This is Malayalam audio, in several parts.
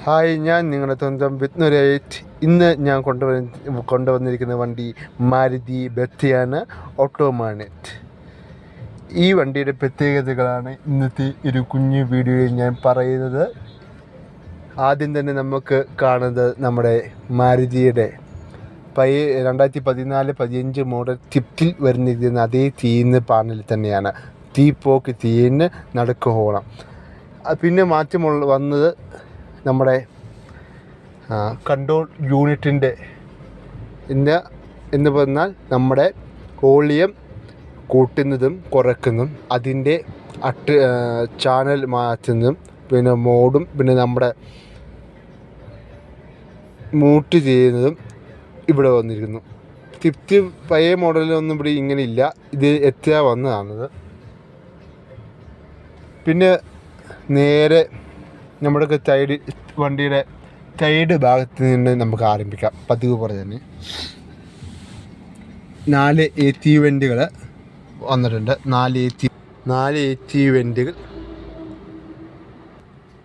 ഹായ്, ഞാൻ നിങ്ങളുടെ സ്വന്തം വിത്നുരേറ്റ്. ഇന്ന് ഞാൻ കൊണ്ടുവന്നിരിക്കുന്ന വണ്ടി മാരുതി ബെത്തയാണ് ഓട്ടോമാനറ്റ്. ഈ വണ്ടിയുടെ പ്രത്യേകതകളാണ് ഇന്നത്തെ ഒരു കുഞ്ഞു വീഡിയോയിൽ ഞാൻ പറയുന്നത്. ആദ്യം തന്നെ നമുക്ക് കാണുന്നത് നമ്മുടെ മാരുതിയുടെ 2014-15 മോഡൽ സ്വിഫ്റ്റിൽ വരുന്നിരിക്കുന്ന അതേ തീയിന്ന് പാനൽ തന്നെയാണ്. തീപ്പോക്ക് തീയിന് നടുക്ക് ഹോണം. പിന്നെ മാറ്റം വന്നത് നമ്മുടെ കൺട്രോൾ യൂണിറ്റിൻ്റെ എന്ന് പറഞ്ഞാൽ നമ്മുടെ വോളിയം കൂട്ടുന്നതും കുറയ്ക്കുന്നതും അതിൻ്റെ ചാനൽ മാറ്റുന്നതും പിന്നെ മോഡും പിന്നെ നമ്മുടെ മ്യൂട്ട് ചെയ്യുന്നതും ഇവിടെ വന്നിരിക്കുന്നു. സ്വിഫ്റ്റ് പഴയ മോഡലൊന്നും ഇവിടെ ഇങ്ങനെ ഇല്ല, ഇത് എത്തിയാ വന്നതാണത്. പിന്നെ നേരെ നമ്മുടെ വണ്ടിയുടെ സൈഡ് ഭാഗത്ത് നിന്ന് നമുക്ക് ആരംഭിക്കാം. പതിവ് പോലെ തന്നെ 4 AC വെൻറ്റുകൾ വന്നിട്ടുണ്ട്. 4 AC വെൻറ്റുകൾ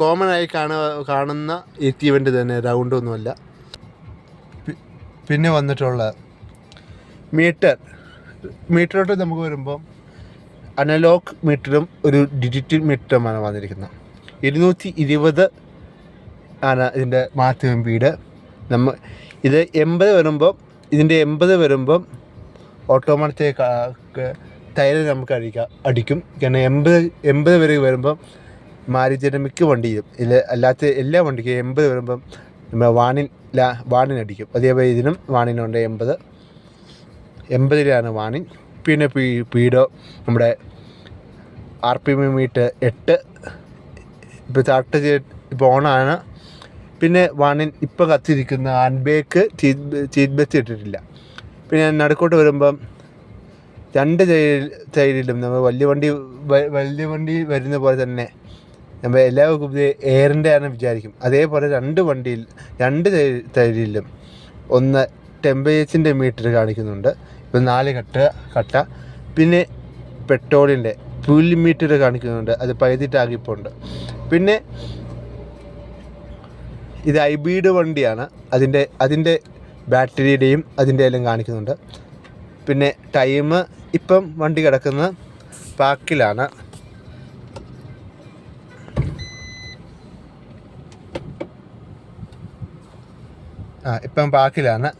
കോമൺ ആയി കാണുന്ന AC വെൻറ്റ് തന്നെ, റൗണ്ടൊന്നുമല്ല. പിന്നെ വന്നിട്ടുള്ള മീറ്ററോട്ട് നമുക്ക് വരുമ്പം അനലോഗ് മീറ്ററും ഒരു ഡിജിറ്റൽ മീറ്ററുമാണ് വന്നിരിക്കുന്നത്. 220 ആണ് ഇതിൻ്റെ മാക്സിമം സ്പീഡ്. ഇത് 80 വരുമ്പം ഇതിൻ്റെ 80 വരുമ്പം ഓട്ടോമാറ്റിക് ടയർ നമുക്ക് അടിക്കും. കാരണം 80 വരെ വരുമ്പം മാരുതിയുടെ മിക്ക വണ്ടിയും അല്ലാത്ത എല്ലാ വണ്ടിക്കും 80 വരുമ്പം വാണിനടിക്കും. അതേപോലെ ഇതിനും വാണിനുണ്ട് 80-ലാണ് വാണിൻ. പിന്നെ സ്പീഡോ നമ്മുടെ RPM മീറ്റർ 8 ഇപ്പോൾ ഓണാണ്. പിന്നെ വാണിൻ ഇപ്പോൾ കത്തിരിക്കുന്ന ഹാൻഡ് ബ്രേക്ക് സീറ്റ് ബെൽറ്റ് ഇട്ടിട്ടില്ല. പിന്നെ നടുക്കോട്ട് വരുമ്പം 2 സൈഡിലും നമ്മൾ വലിയ വണ്ടി വരുന്ന പോലെ തന്നെ നമ്മൾ എല്ലാവർക്കും എയറിൻ്റെ ആണ് വിചാരിക്കും. അതേപോലെ 2 സൈഡിലും ഒന്ന് ടെമ്പറേച്ചറിൻ്റെ മീറ്റർ കാണിക്കുന്നുണ്ട്. ഇപ്പോൾ 4 കട്ട. പിന്നെ പെട്രോളിൻ്റെ ഫ്യൂൽ മീറ്റർ കാണിക്കുന്നുണ്ട്, അത് പകുതിട്ടാകിപ്പോണ്ട്. പിന്നെ ഇത് ഹൈബ്രിഡ് വണ്ടിയാണ്, അതിൻ്റെ ബാറ്ററിയുടെയും അതിൻ്റെ എല്ലാം കാണിക്കുന്നുണ്ട്. പിന്നെ ടൈം ഇപ്പം വണ്ടി കിടക്കുന്ന പാക്കിലാണ്. ഇപ്പം പാക്കിലാണ്.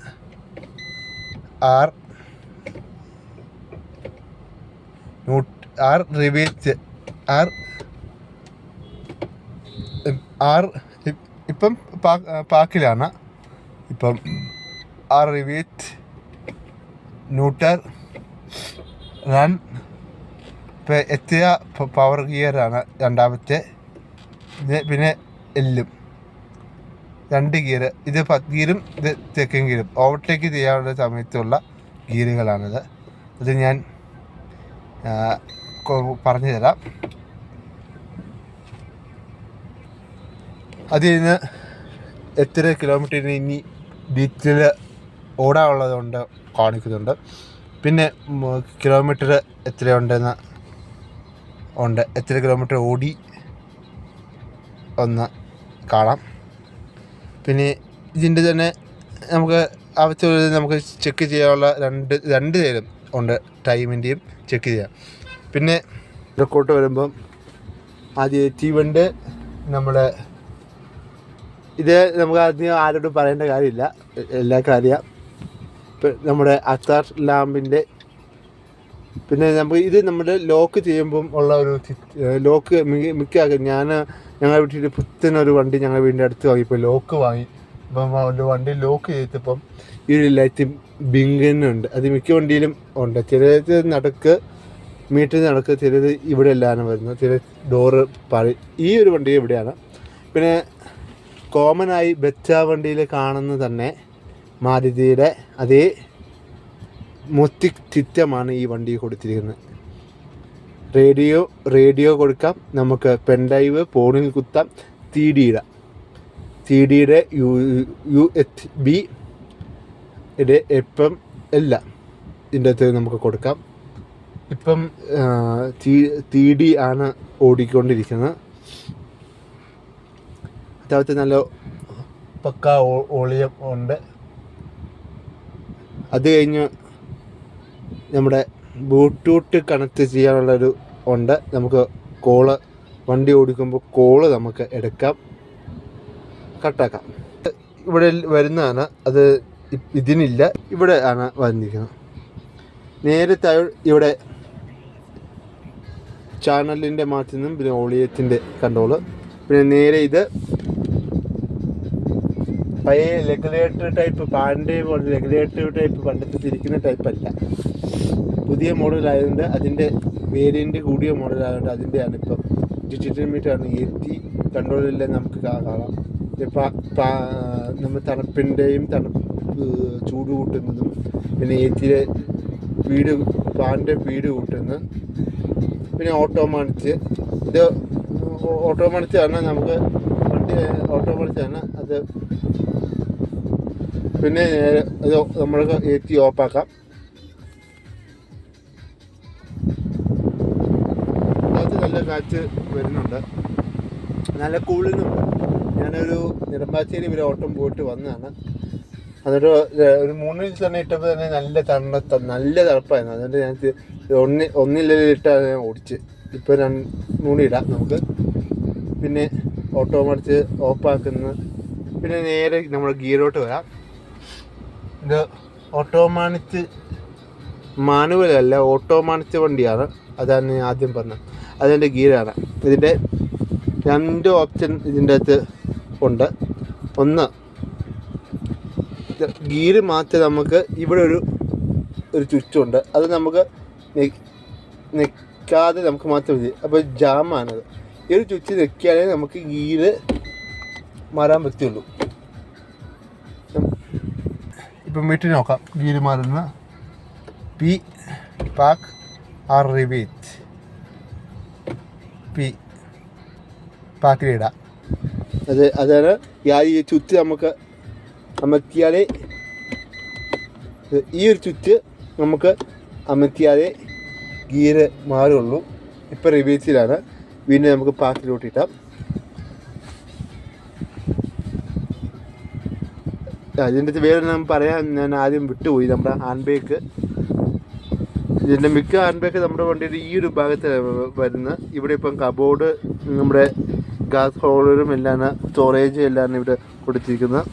ഇപ്പം പാക്കിലാണ്. ഇപ്പം റിവീറ്റ് ന്യൂട്ടർ റൺ. ഇപ്പം എത്തിയ പവർ ഗിയറാണ് രണ്ടാമത്തെ. പിന്നെ എല്ലും 2 ഗിയർ. ഇത് ഫസ്റ്റ് ഗിയറും ഇത് സെക്കൻഡ് ഗിയറും ഓവർടേക്ക് ചെയ്യാനുള്ള സമയത്തുള്ള ഗിയറുകളാണിത്. അത് ഞാൻ പറഞ്ഞു തരാം. അതിൽ നിന്ന് എത്ര കിലോമീറ്ററിന് ഇനി ഡീറ്റെയിൽ ഓടാനുള്ളതുകൊണ്ട് കാണിക്കുന്നുണ്ട്. പിന്നെ കിലോമീറ്റർ എത്രയുണ്ടെന്ന് എത്ര കിലോമീറ്റർ ഓടി ഒന്ന് കാണാം. പിന്നെ ഇതിൻ്റെ തന്നെ നമുക്ക് ആവശ്യമുള്ളത് നമുക്ക് ചെക്ക് ചെയ്യാനുള്ള രണ്ട് സൈഡും ഉണ്ട്, ടൈമിൻ്റെയും ചെക്ക് ചെയ്യാം. പിന്നെ ഇതൊക്കോട്ട് വരുമ്പം ആദ്യം എച്ചീവ്മെൻ്റ് നമ്മുടെ ഇത് നമുക്ക് ആദ്യം ആരോടും പറയേണ്ട കാര്യമില്ല, എല്ലാവർക്കും അറിയാം. ഇപ്പം നമ്മുടെ അത്താർ ലാമ്പിൻ്റെ പിന്നെ ഇത് നമ്മുടെ ലോക്ക് ചെയ്യുമ്പം ഉള്ള ഒരു ലോക്ക് ഞങ്ങളുടെ വീട്ടിൽ പുത്തനൊരു വണ്ടി ഞങ്ങളുടെ വീടിൻ്റെ അടുത്ത് വാങ്ങിയപ്പോൾ ലോക്ക് വാങ്ങി. അപ്പം ഒരു വണ്ടി ലോക്ക് ചെയ്തപ്പം ഈ ഒരു ലൈറ്റ് ബിങ്കനുണ്ട്. അത് മിക്ക വണ്ടിയിലും ഉണ്ട്. ചിലത് മീറ്ററിന് നടക്ക്, ചിലത് ഇവിടെ എല്ലാമാണ് വരുന്നത്, ചില ഡോറ് ഈ ഒരു വണ്ടി ഇവിടെയാണ്. പിന്നെ കോമണായി ബെച്ച വണ്ടിയിൽ കാണുന്ന തന്നെ മാരുതിയുടെ അതേ മൊത്തിക് സിസ്റ്റമാണ് ഈ വണ്ടി കൊടുത്തിരിക്കുന്നത്. റേഡിയോ കൊടുക്കാം, നമുക്ക് പെൻഡ്രൈവ് ഫോണിൽ കുത്താം, CD-യുടെ USB FM എല്ലാം ഇതിൻ്റെ അകത്ത് നമുക്ക് കൊടുക്കാം. ഇപ്പം CD ആണ് ഓടിക്കൊണ്ടിരിക്കുന്നത്. അതായത് നല്ല പക്ക വോളിയം ഉണ്ട്. അത് കഴിഞ്ഞ് നമ്മുടെ ബ്ലൂടൂത്ത് കണക്ട് ചെയ്യാനുള്ളൊരു ഉണ്ട്. നമുക്ക് കോള് വണ്ടി ഓടിക്കുമ്പോൾ കോള് നമുക്ക് എടുക്കാം, കട്ടാക്കാം. ഇവിടെ വരുന്നതാണ്, അത് ഇതിനില്ല, ഇവിടെ ആണ് വന്നിരിക്കുന്നത്. നേരത്തെ ഇവിടെ ചാനലിൻ്റെ മാറ്റുന്നതും പിന്നെ വോളിയത്തിൻ്റെ കൺട്രോള്. പിന്നെ നേരെ ഇത് പഴയ റെഗുലേറ്റർ ടൈപ്പ്, പാൻ്റെ പോലെ റെഗുലേറ്റർ ടൈപ്പ് പണ്ടത്തെ തിരിക്കുന്ന ടൈപ്പല്ല, പുതിയ മോഡലായതുകൊണ്ട് അതിൻ്റെ വേരിയൻ്റ് കൂടിയ മോഡലായതുകൊണ്ട് അതിൻ്റെയാണ് ഇപ്പം ഡിജിറ്റൽ മീറ്ററാണ്. എത്തി കൺട്രോളില്ല നമുക്ക് കാണാം. നമ്മൾ തണുപ്പിൻ്റെയും ചൂട് കൂട്ടുന്നതും പിന്നെ എത്തിയിലെ പാൻ്റെ സ്പീഡ് കൂട്ടുന്നത്. പിന്നെ ഓട്ടോമാറ്റിക്, ഇത് ഓട്ടോമാറ്റിക് ആണ്, നമുക്ക് വണ്ടി ഓട്ടോമാറ്റിക് ആണ് അത്. പിന്നെ ഇത് നമ്മൾക്ക് എത്തി ഓഫാക്കാം. അത് നല്ല കാറ്റ് വരുന്നുണ്ട്, നല്ല കൂളിങ്ങുണ്ട്. ഞാനൊരു നെടുമ്പാശ്ശേരി വരെ ഓട്ടം പോയിട്ട് വന്നതാണ്. എന്നിട്ട് ഒരു 3 ദിവസം തന്നെ ഇട്ടപ്പോൾ തന്നെ നല്ല തണുപ്പായിരുന്നു. അതുകൊണ്ട് ഞങ്ങൾക്ക് ഒന്നിലിട്ടാണ് ഞാൻ ഓടിച്ച്. ഇപ്പോൾ 2 ഇടാം നമുക്ക്. പിന്നെ ഓട്ടോമാറ്റിക് ഓഫാക്കുന്ന, പിന്നെ നേരെ നമ്മൾ ഗിയറോട്ട് വരാം. ഇത് ഓട്ടോമാറ്റിക് മാനുവലല്ല, ഓട്ടോമാറ്റിക് വണ്ടിയാണ്. അതാണ് ഞാൻ ആദ്യം പറഞ്ഞത്. അതിൻ്റെ ഗിയറാണ്. ഇതിൻ്റെ 2 ഓപ്ഷൻ ഇതിൻ്റെ അകത്ത് ഉണ്ട്. ഒന്ന്, ഗിയർ മാറ്റി നമുക്ക് ഇവിടെ ഒരു ചുറ്റുണ്ട്, അത് നമുക്ക് നിൽക്കാതെ നമുക്ക് മാറ്റാൻ മതി. അപ്പോൾ ജാമാണത്. ഈ ഒരു ചുറ്റി നിൽക്കിയാലേ നമുക്ക് ഗിയർ മാറാൻ പറ്റുള്ളൂ. ഇപ്പം വീട്ടിൽ നോക്കാം. ഗിയർ മാറുന്ന P pack R rivet, P പാക്കിലിടാം. അതാണ് ഈ ചുറ്റ് നമുക്ക് അമർത്തിയാലേ, ഈ ഒരു ചുറ്റ് നമുക്ക് അമർത്തിയാലേ ഗിയർ മാറുള്ളൂ. ഇപ്പം റിവേഴ്സിലാണ്. വീണ്ടും നമുക്ക് പാക്കിലോട്ട് ഇട്ടാം. ഇതിൻ്റെ വേറെ ഞാൻ പറയാൻ ഞാൻ ആദ്യം വിട്ടുപോയി. നമ്മുടെ ഹാൻഡ് ബ്രേക്ക്, ഇതിൻ്റെ മിക്ക ഹാൻഡ് ബ്രേക്ക് നമ്മുടെ വണ്ടിയുടെ ഈ ഒരു ഭാഗത്ത് വരുന്നത്. ഇവിടെ ഇപ്പം കബോർഡ്, നമ്മുടെ ഗ്യാസ് ഹോൾഡറും എല്ലാം, സ്റ്റോറേജ് എല്ലാം ഇവിടെ കൊടുത്തിരിക്കുന്നത്.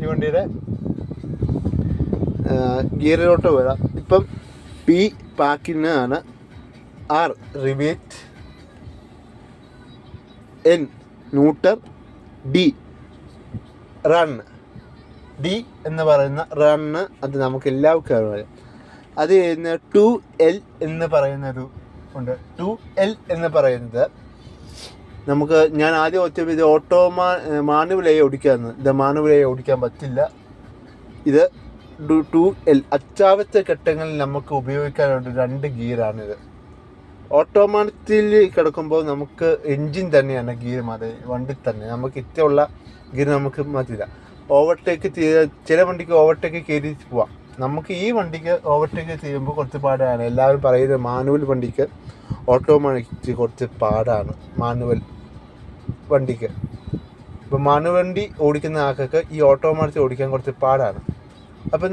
ഈ വണ്ടിയുടെ ഗിയറിലോട്ട് വരാം. ഇപ്പം പി പാക്കിന് ആണ്, ആർ റിവേറ്റ്, N neutral, D run. D എന്ന് പറയുന്ന റണ്ണ് അത് നമുക്ക് എല്ലാവർക്കും അറിയാം. അത് കഴിഞ്ഞ് 2L എന്ന് പറയുന്നൊരു ഉണ്ട്. 2L എന്ന് പറയുന്നത് നമുക്ക്, ഞാൻ ആദ്യം ഒറ്റ ഇത് മാനുവലായി ഓടിക്കാമെന്ന്. ഇത് മാനുവലായി ഓടിക്കാൻ പറ്റില്ല. ഇത് 2L അത്യാവശ്യ ഘട്ടങ്ങളിൽ നമുക്ക് ഉപയോഗിക്കാനുള്ള 2 ഗിയറാണിത്. ഓട്ടോമാറ്റിക്കിൽ കിടക്കുമ്പോൾ നമുക്ക് എൻജിൻ തന്നെയാണ് ഗിയർ മാറി, വണ്ടി തന്നെ നമുക്ക് ഇഷ്ടമുള്ള ഗിയർ നമുക്ക് മാറ്റില്ല. ഓവർടേക്ക് ചില വണ്ടിക്ക് ഓവർടേക്ക് കയറി പോവാം. നമുക്ക് ഈ വണ്ടിക്ക് ഓവർടേക്ക് ചെയ്യുമ്പോൾ കുറച്ച് പാടാണ്. എല്ലാവരും പറയുന്നത് മാനുവൽ വണ്ടിക്ക് ഓട്ടോമാറ്റിക് കുറച്ച് പാടാണ്, മാനുവൽ വണ്ടിക്ക്. ഇപ്പം മാനുവൽ വണ്ടി ഓടിക്കുന്ന ആൾക്കൊക്കെ ഈ ഓട്ടോമാറ്റിക് ഓടിക്കാൻ കുറച്ച് പാടാണ്. അപ്പം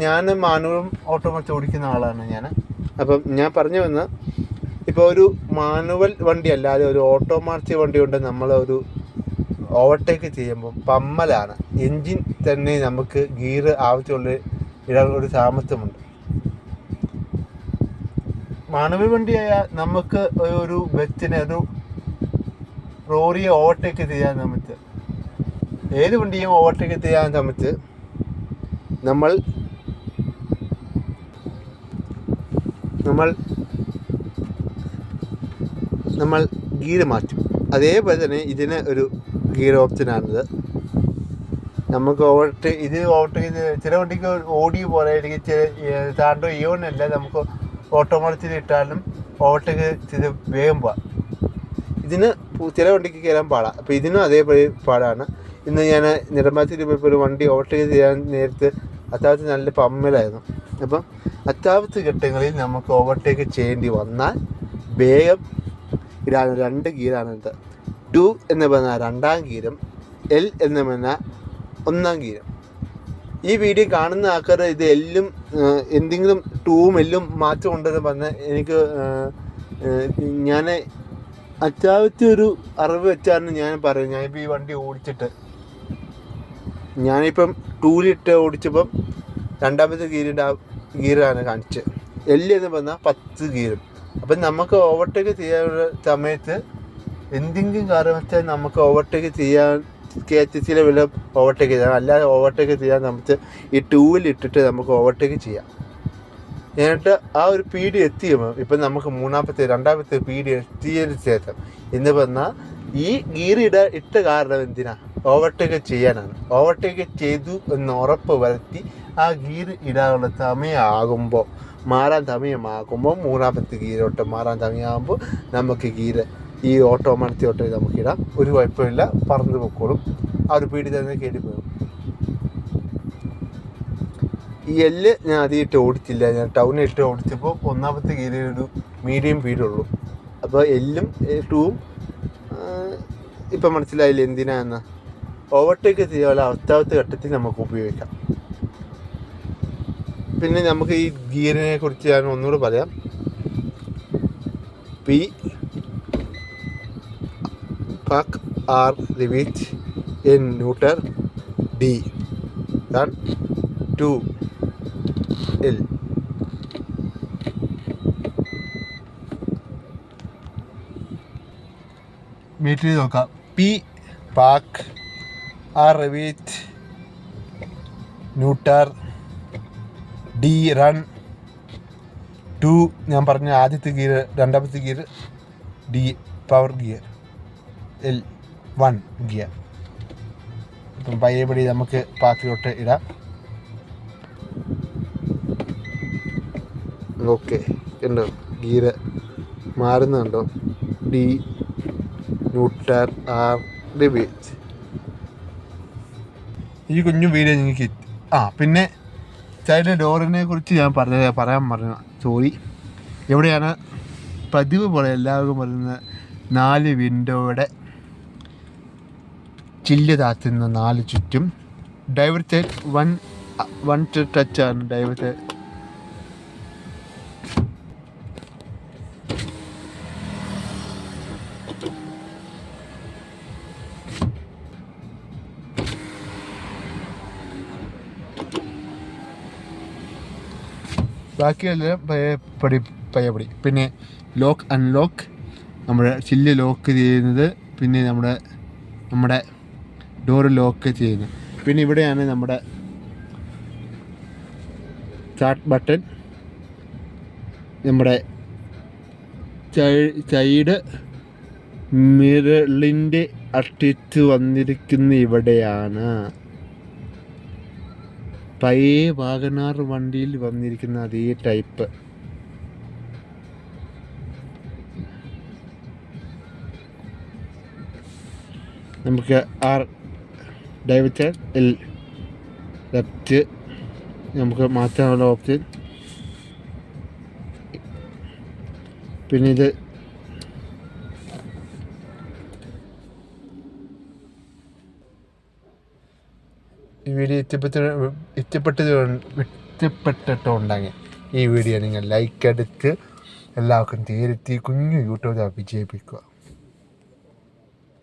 ഞാൻ മാനുവലും ഓട്ടോമാറ്റിക് ഓടിക്കുന്ന ആളാണ് ഞാൻ. അപ്പം ഞാൻ പറഞ്ഞു വന്ന, ഇപ്പോൾ ഒരു മാനുവൽ വണ്ടി അല്ലാതെ ഒരു ഓട്ടോമാറ്റിക് വണ്ടി കൊണ്ട് നമ്മളൊരു ഓവർടേക്ക് ചെയ്യുമ്പോൾ പമ്മലാണ്. എൻജിൻ തന്നെ നമുക്ക് ഗിയർ ആവശ്യമുള്ള ഒരു സാമർത്ഥ്യമുണ്ട്. മാനുവൽ വണ്ടിയായാൽ നമുക്ക് ഒരു ബസ്സിനെ, ഒരു റോറിയെ ഓവർടേക്ക് ചെയ്യാൻ സമയത്ത്, ഏത് വണ്ടിയും ഓവർടേക്ക് ചെയ്യാൻ സമയത്ത് നമ്മൾ ഗിയർ മാറ്റും. അതേപോലെ തന്നെ ഇതിന് ഒരു ഗിയർ ഓപ്ഷനാണിത്. നമുക്ക് ഓവർടേക്ക് ചില വണ്ടിക്ക് ഓടി പോലെ, അല്ലെങ്കിൽ സാൻഡ്രോ ഇയോണല്ല, നമുക്ക് ഓട്ടോമാറ്റിക് ഇട്ടാലും ഓവർടേക്ക് ചെയ്ത് വേഗം പോവാം. ഇതിന് ചില വണ്ടിക്ക് കയറാൻ പാടാം. അപ്പോൾ ഇതിനും അതേപോലെ പാടാണ്. ഇന്ന് ഞാൻ നെടുമ്പാശ്ശേരി പോയപ്പോൾ ഒരു വണ്ടി ഓവർടേക്ക് ചെയ്യാൻ നേരത്ത് അത്യാവശ്യം നല്ല പമ്മലായിരുന്നു. അപ്പം അത്യാവശ്യ ഘട്ടങ്ങളിൽ നമുക്ക് ഓവർടേക്ക് ചെയ്യേണ്ടി വന്നാൽ വേഗം ഇടാൻ 2 ഗിയറാണിത്. 2 എന്ന് പറഞ്ഞാൽ 2ാം ഗിയറും L എന്ന് പറഞ്ഞാൽ 1ാം ഗിയറും. ഈ വീഡിയോ കാണുന്ന ആൾക്കാർ ഇത് എല്ലും എന്തെങ്കിലും 2ഉം Lഉം മാറ്റം ഉണ്ടെന്ന് പറഞ്ഞാൽ എനിക്ക് ഞാൻ അത്യാവശ്യം ഒരു അറിവ് വെച്ചാണ് ഞാൻ പറയും. ഞാനിപ്പോൾ ഈ വണ്ടി ഓടിച്ചിട്ട് ഞാനിപ്പം 2ലിട്ട് ഓടിച്ചപ്പം 2ാമത്തെ ഗിയറാണ് കാണിച്ചത്. L എന്ന് പറഞ്ഞാൽ 10 ഗിയറും. അപ്പം നമുക്ക് ഓവർടേക്ക് ചെയ്യാനുള്ള സമയത്ത് എന്തെങ്കിലും കാരണവശാൽ നമുക്ക് ഓവർടേക്ക് ചെയ്യാൻ KHC വല്ല ഓവർടേക്ക് ചെയ്യാം. അല്ലാതെ ഓവർടേക്ക് ചെയ്യാൻ നമുക്ക് ഈ 2ലിട്ടിട്ട് നമുക്ക് ഓവർടേക്ക് ചെയ്യാം. എന്നിട്ട് ആ ഒരു പീഡി എത്തിയുമ്പോൾ ഇപ്പം നമുക്ക് 2ാമത്തെ പീഡി എത്തിയതിന് ശേഷം എന്ന് പറഞ്ഞാൽ ഈ ഗിയർ ഇട്ട കാരണം എന്തിനാ? ഓവർടേക്ക് ചെയ്യാനാണ്. ഓവർടേക്ക് ചെയ്തു എന്ന് ഉറപ്പ് വരുത്തി ആ ഗിയർ ഇടാനുള്ള സമയമാകുമ്പോൾ മാറാൻ സമയമാകുമ്പോൾ 3ാമത്തെ ഗിയറോട്ട് മാറാൻ സമയമാകുമ്പോൾ നമുക്ക് ഗിയർ ഈ ഓട്ടോമാറ്റിക്കോട്ട് നമുക്കിടാം. ഒരു കുഴപ്പമില്ല, പറന്ന് പൊക്കോളും. ആ ഒരു പീഡി തന്നെ കയറിപ്പോകും. ഈ L ഞാൻ ആദ്യമായിട്ട് ഓടിച്ചില്ല. ഞാൻ ടൗണിലിട്ട് ഓടിച്ചപ്പോൾ 1ാമത്തെ ഗിയറിൽ ഒരു മീഡിയം സ്പീഡുള്ളൂ. അപ്പോൾ Lഉം 2ഉം ഇപ്പം മനസ്സിലായില്ല എന്തിനാന്ന്. ഓവർടേക്ക് ചെയ്യാനുള്ള അവസ്ഥാവത്തെ ഘട്ടത്തിൽ നമുക്ക് ഉപയോഗിക്കാം. പിന്നെ നമുക്ക് ഈ ഗിയറിനെ കുറിച്ച് ഞാൻ ഒന്നുകൂടെ പറയാം. P Park R reach N neuter D run 2 L. മീറ്ററിൽ നോക്കാം. P Park R reach neutral D run 2. ഞാൻ പറഞ്ഞ ആദ്യത്തെ ഗിയർ 2ാമത്തെ gear D power gear, L 1 gear. ഇപ്പം പയ്യപടി നമുക്ക് പാക്കിലോട്ട് ഇടാം. ഓക്കെ, ഉണ്ടോ ഗിയർ മാറുന്നുണ്ടോ? D neutral R reverse. ഈ കുഞ്ഞു വീഡിയോ നിങ്ങൾക്ക് പിന്നെ സൈഡ് ഡോറിനെ കുറിച്ച് ഞാൻ പറയാൻ പറഞ്ഞു. സോറി. എവിടെയാണ് പതിവ് പോലെ എല്ലാവർക്കും പറയുന്നത് 4 വിൻഡോയുടെ ചില്ല് താത്തുന്ന 4 ചുറ്റും. ഡ്രൈവർ സൈഡ് 1 ടച്ചാണ് ഡ്രൈവർ സൈഡ്. ബാക്കിയെല്ലാം പയ്യപ്പടി. പിന്നെ ലോക്ക് അൺലോക്ക്, നമ്മുടെ ചില്ല് ലോക്ക് ചെയ്യുന്നത്, പിന്നെ നമ്മുടെ ഡോറ് ലോക്ക് ചെയ്യുന്നത്. പിന്നെ ഇവിടെയാണ് നമ്മുടെ സ്റ്റാർട്ട് ബട്ടൺ, നമ്മുടെ സൈഡ് മിററിൻ്റെ അട്ടിച്ച് വന്നിരിക്കുന്ന ഇവിടെയാണ്. പഴയ വാഗനാർ വണ്ടിയിൽ വന്നിരിക്കുന്ന അതേ ടൈപ്പ്. നമുക്ക് ഡൈവർ L ലെഫ്റ്റ് നമുക്ക് മാറ്റാനുള്ള ഓപ്ഷൻ. പിന്നെ ഇത് ഈ വീഡിയോ ഇഷ്ടപ്പെട്ടിട്ടുണ്ടെങ്കിൽ ഈ വീഡിയോ നിങ്ങൾ ലൈക്ക് എടുത്ത് എല്ലാവർക്കും തീരുത്തി കുഞ്ഞു യൂട്യൂബ് വിജയിപ്പിക്കുക.